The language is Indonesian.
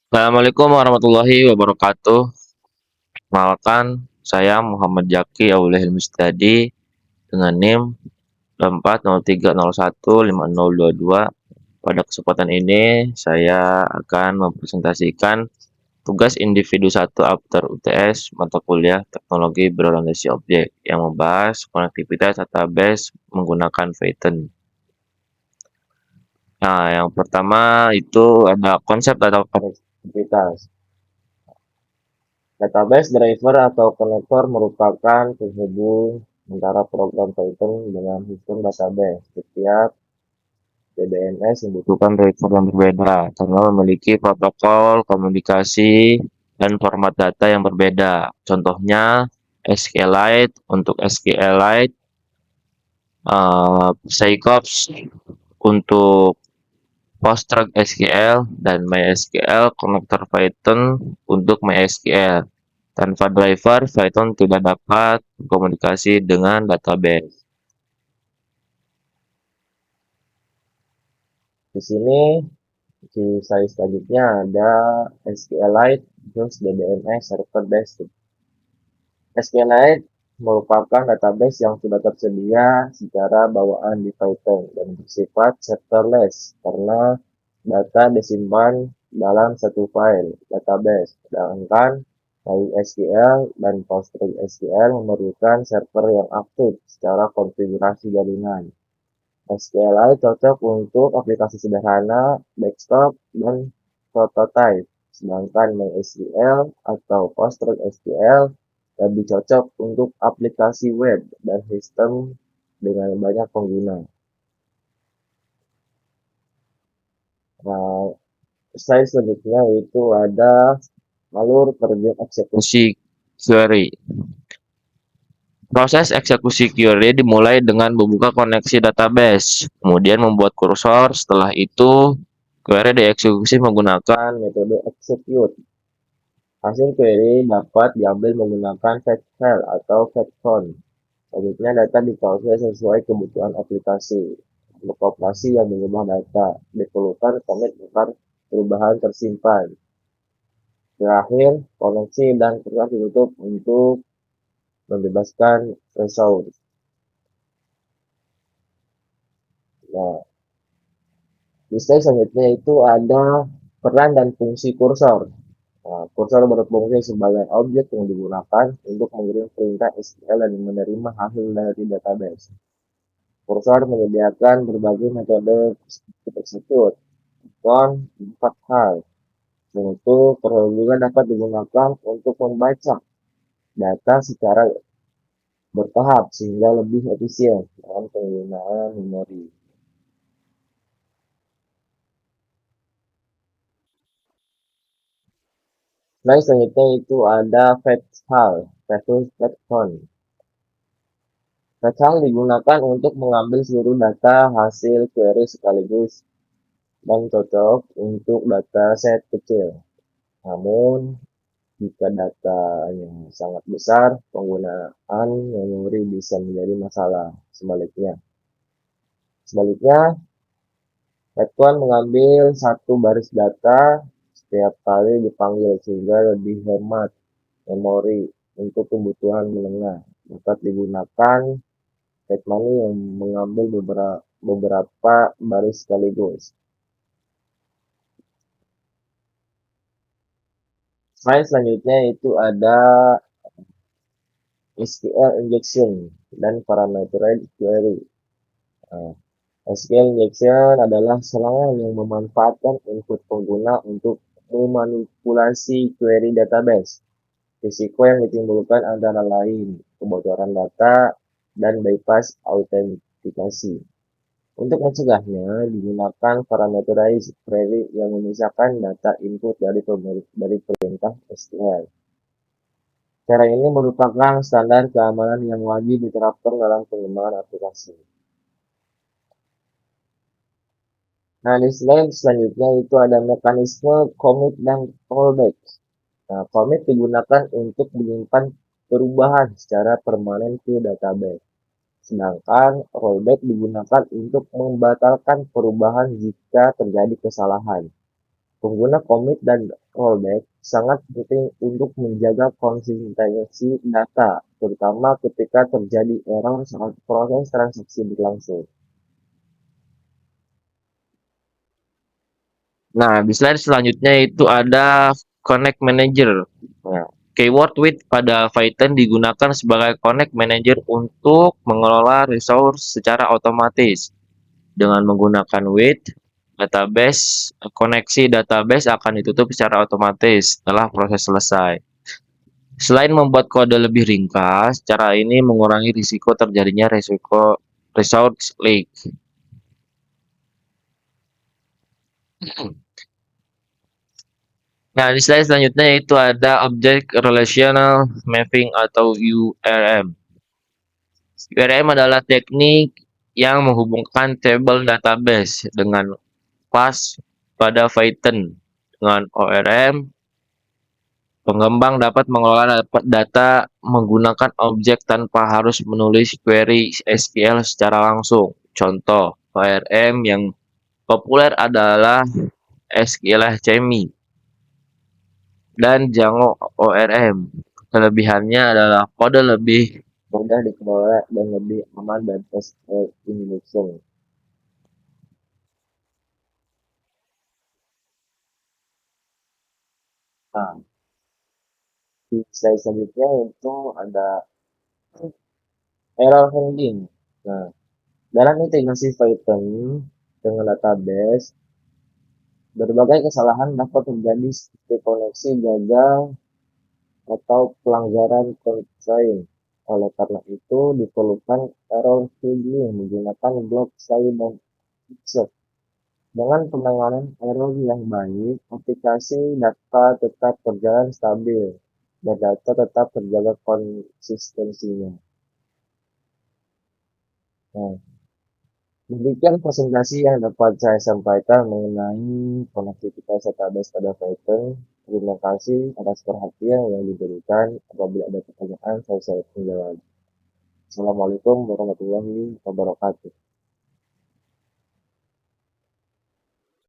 Assalamualaikum warahmatullahi wabarakatuh. Perkenalkan, saya Muhammad Jaki Aulihil Mustadi dengan NIM 8403015022. Pada kesempatan ini, saya akan mempresentasikan tugas individu 1 After UTS mata kuliah Teknologi Berorientasi Objek yang membahas konektivitas database menggunakan Python. Nah, yang pertama itu ada konsep data konektivitas. Database driver atau konektor merupakan penghubung antara program Python dengan sistem database. Setiap DBMS membutuhkan driver yang berbeda karena memiliki protokol komunikasi dan format data yang berbeda. Contohnya SQLite untuk SQLite, Cyclops untuk PostgreSQL, dan MySQL konektor Python untuk MySQL. Tanpa driver, Python tidak dapat berkomunikasi dengan database. Di sini di slide selanjutnya ada SQLite terus DBMS Server Basic. SQLite merupakan database yang sudah tersedia secara bawaan di Python dan bersifat serverless karena data disimpan dalam satu file database, sedangkan MySQL dan PostgreSQL memerlukan server yang aktif secara konfigurasi jaringan. SQLite cocok untuk aplikasi sederhana, desktop, dan prototype, sedangkan MySQL atau PostgreSQL lebih cocok untuk aplikasi web dan sistem dengan banyak pengguna. Nah, slide selanjutnya itu ada alur terjun eksekusi query. Proses eksekusi query dimulai dengan membuka koneksi database, kemudian membuat kursor. Setelah itu, query dieksekusi menggunakan metode execute. Hasil query dapat diambil menggunakan fetch file atau fetch font. Selanjutnya data diproses sesuai kebutuhan aplikasi. Untuk operasi yang mengubah data, diperlukan commit agar perubahan tersimpan. Terakhir, koneksi dan proses ditutup untuk membebaskan resource. Nah, di slide selanjutnya itu ada peran dan fungsi kursor. Nah, kursor berfungsi sebagai objek yang digunakan untuk mengirim perintah SQL dan menerima hasil dari database. Kursor menyediakan berbagai metode execute, con, empat hal. Yaitu kursor juga dapat digunakan untuk membaca data secara bertahap sehingga lebih efisien dalam penggunaan memori. Slide selanjutnya itu ada fetch-file versus fetch-font. Fetch-file digunakan untuk mengambil seluruh data hasil query sekaligus dan cocok untuk data set kecil. Namun, jika datanya sangat besar, penggunaan memori bisa menjadi masalah. Sebaliknya, fetch-font mengambil satu baris data setiap kali dipanggil sehingga lebih hemat memori untuk kebutuhan menengah. Dapat digunakan fetch-money yang mengambil beberapa baris sekaligus. Slide selanjutnya itu ada SQL injection dan parameterized query. SQL injection adalah serangan yang memanfaatkan input pengguna untuk memanipulasi query database. Risiko yang ditimbulkan antara lain kebocoran data dan bypass autentikasi. Untuk mencegahnya, digunakan parameterized query yang memisahkan data input dari perintah SQL. Cara ini merupakan standar keamanan yang wajib diterapkan dalam pengembangan aplikasi. Nah, di slide selanjutnya itu ada mekanisme commit dan rollback. Nah, commit digunakan untuk menyimpan perubahan secara permanen ke database. Sedangkan rollback digunakan untuk membatalkan perubahan jika terjadi kesalahan. Pengguna commit dan rollback sangat penting untuk menjaga konsistensi data, terutama ketika terjadi error saat proses transaksi berlangsung. Nah, di slide selanjutnya itu ada Connect Manager. Nah, keyword with pada Python digunakan sebagai Connect Manager untuk mengelola resource secara otomatis. Dengan menggunakan with, koneksi database akan ditutup secara otomatis setelah proses selesai. Selain membuat kode lebih ringkas, cara ini mengurangi risiko terjadinya risiko resource leak. Nah, di slide selanjutnya itu ada Object Relational Mapping atau URM. URM adalah teknik yang menghubungkan table database dengan class pada Python. Dengan ORM, pengembang dapat mengelola data menggunakan objek tanpa harus menulis query SQL secara langsung. Contoh, ORM yang populer adalah SQLCMI dan Django ORM. Kelebihannya adalah kode lebih mudah dikelola dan lebih aman dan SQL injection. Nah, di slide selanjutnya itu ada error handling. Nah, dalam integrasi Python dengan database, berbagai kesalahan dapat terjadi seperti koneksi gagal atau pelanggaran constraint. Oleh karena itu, diperlukan error handling menggunakan block size dan fixer. Dengan penanganan error yang baik, aplikasi data tetap berjalan stabil dan data tetap terjaga konsistensinya. Nah, demikian presentasi yang dapat saya sampaikan mengenai konektivitas database pada Python. Terima kasih atas perhatian yang diberikan. Apabila ada pertanyaan, saya siap menjawab. Assalamualaikum warahmatullahi wabarakatuh.